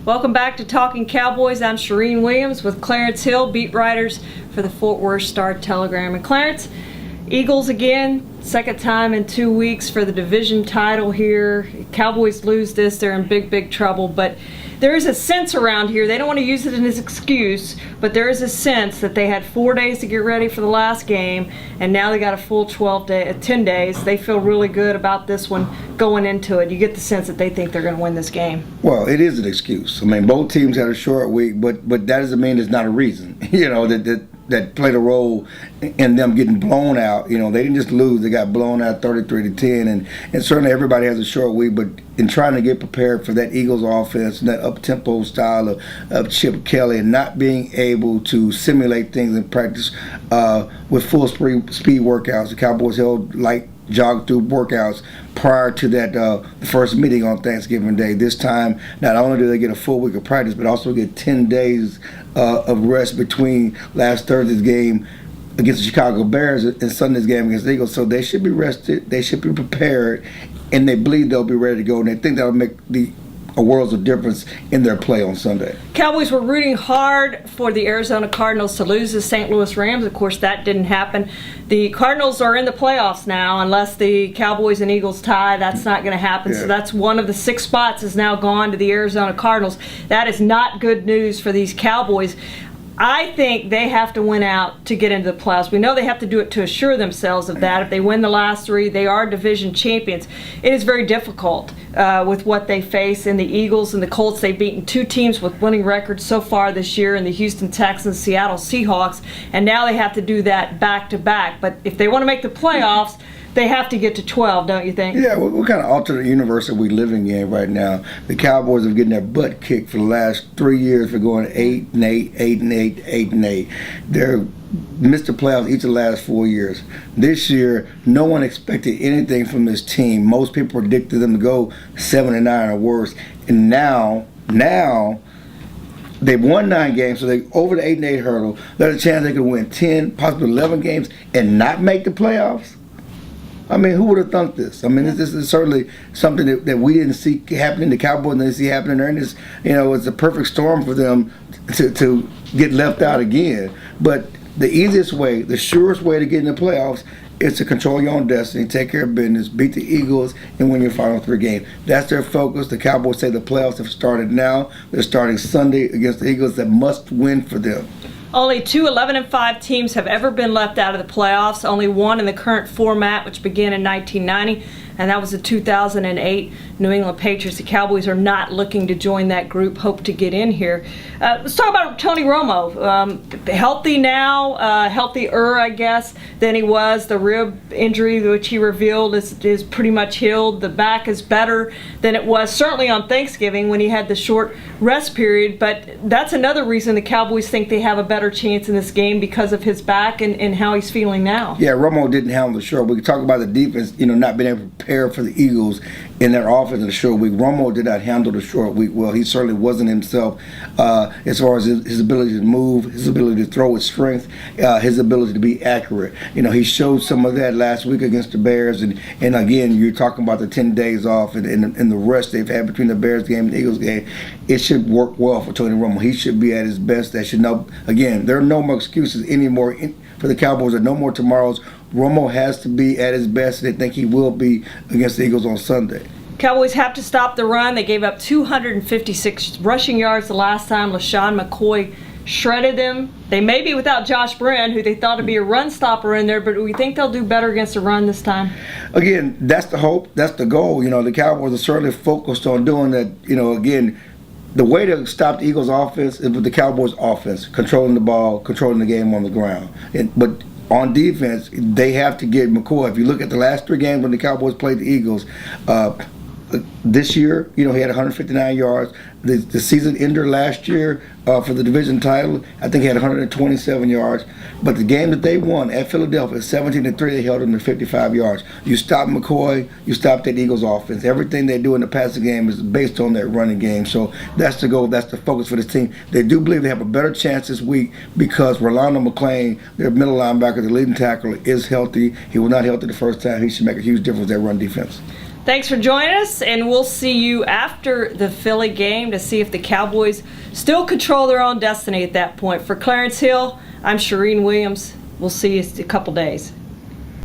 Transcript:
Welcome back to Talking Cowboys. I'm Charean Williams with Clarence Hill, beat writers for the Fort Worth Star-Telegram. And Clarence, Eagles again, second time in 2 weeks for the division title here. Cowboys lose this, they're in big trouble. But there is a sense around here, they don't want to use it as an excuse, but there is a sense that they had 4 days to get ready for the last game, and now they got a full 10 days. They feel really good about this one going into it. You get the sense that they think they're going to win this game. Well, it is an excuse. I mean, both teams had a short week, but that doesn't mean it's not a reason, that played a role in them getting blown out. They didn't just lose, they got blown out 33-10, and certainly everybody has a short week, but in trying to get prepared for that Eagles offense and that up-tempo style of Chip Kelly, and not being able to simulate things in practice with full speed workouts. The Cowboys held light jog through workouts prior to that the first meeting on Thanksgiving Day. This time, not only do they get a full week of practice, but also get 10 days of rest between last Thursday's game against the Chicago Bears and Sunday's game against the Eagles. So they should be rested, they should be prepared, and they believe they'll be ready to go. And they think that'll make a world of difference in their play on Sunday. Cowboys were rooting hard for the Arizona Cardinals to lose the St. Louis Rams. Of course, that didn't happen. The Cardinals are in the playoffs now. Unless the Cowboys and Eagles tie, that's not going to happen. Yeah. So that's one of the 6 spots is now gone to the Arizona Cardinals. That is not good news for these Cowboys. I think they have to win out to get into the playoffs. We know they have to do it to assure themselves of that. If they win the last 3, they are division champions. It is very difficult with what they face. In the Eagles and the Colts, they've beaten 2 teams with winning records so far this year, in the Houston Texans, Seattle Seahawks, and now they have to do that back-to-back. But if they want to make the playoffs, they have to get to 12, don't you think? Yeah, what kind of alternate universe are we living in right now? The Cowboys have getting their butt kicked for the last 3 years for going 8-8, 8-8, 8-8. They're missed the playoffs each of the last 4 years. This year, no one expected anything from this team. Most people predicted them to go 7-9 or worse. And now they've won 9 games, so they over the 8-8 hurdle. There's a chance they could win 10, possibly 11 games and not make the playoffs. I mean, who would have thunk this? I mean, this is certainly something that we didn't see happening. The Cowboys didn't see happening there, and it's a perfect storm for them to get left out again. But the easiest way, the surest way to get in the playoffs is to control your own destiny, take care of business, beat the Eagles, and win your final 3 games. That's their focus. The Cowboys say the playoffs have started now. They're starting Sunday against the Eagles. That must win for them. Only 2 11-5 teams have ever been left out of the playoffs. Only one in the current format, which began in 1990, and that was the 2008 New England Patriots. The Cowboys are not looking to join that group, hope to get in here. Let's talk about Tony Romo. Healthy now, healthier, I guess, than he was. The rib injury, which he revealed, is pretty much healed. The back is better than it was, certainly on Thanksgiving when he had the short rest period. But that's another reason the Cowboys think they have a better chance in this game, because of his back and how he's feeling now. Yeah, Romo didn't handle the short. We could talk about the defense, not being able to prepare for the Eagles in their offense in the short week. Romo did not handle the short week well. He certainly wasn't himself as far as his ability to move, his ability to throw with strength, his ability to be accurate. He showed some of that last week against the Bears, and again, you're talking about the 10 days off and the rest they've had between the Bears game and the Eagles game. It should work well for Tony Romo. He should be at his best. Again, there are no more excuses anymore for the Cowboys. There are no more tomorrows. Romo has to be at his best, and they think he will be against the Eagles on Sunday. Cowboys have to stop the run. They gave up 256 rushing yards the last time. LaShawn McCoy shredded them. They may be without Josh Brin, who they thought would be a run stopper in there, but we think they'll do better against the run this time. Again, that's the hope. That's the goal. The Cowboys are certainly focused on doing that. Again, the way to stop the Eagles' offense is with the Cowboys' offense, controlling the ball, controlling the game on the ground. But on defense, they have to get McCoy. If you look at the last 3 games when the Cowboys played the Eagles, this year, he had 159 yards. The season ender last year for the division title, I think he had 127 yards. But the game that they won at Philadelphia, 17-3, they held him to 55 yards. You stop McCoy, you stop that Eagles offense. Everything they do in the passing game is based on that running game. So that's the goal, that's the focus for this team. They do believe they have a better chance this week because Rolando McClain, their middle linebacker, the leading tackler, is healthy. He was not healthy the first time. He should make a huge difference with their run defense. Thanks for joining us, and we'll see you after the Philly game to see if the Cowboys still control their own destiny at that point. For Clarence Hill, I'm Charean Williams. We'll see you in a couple days.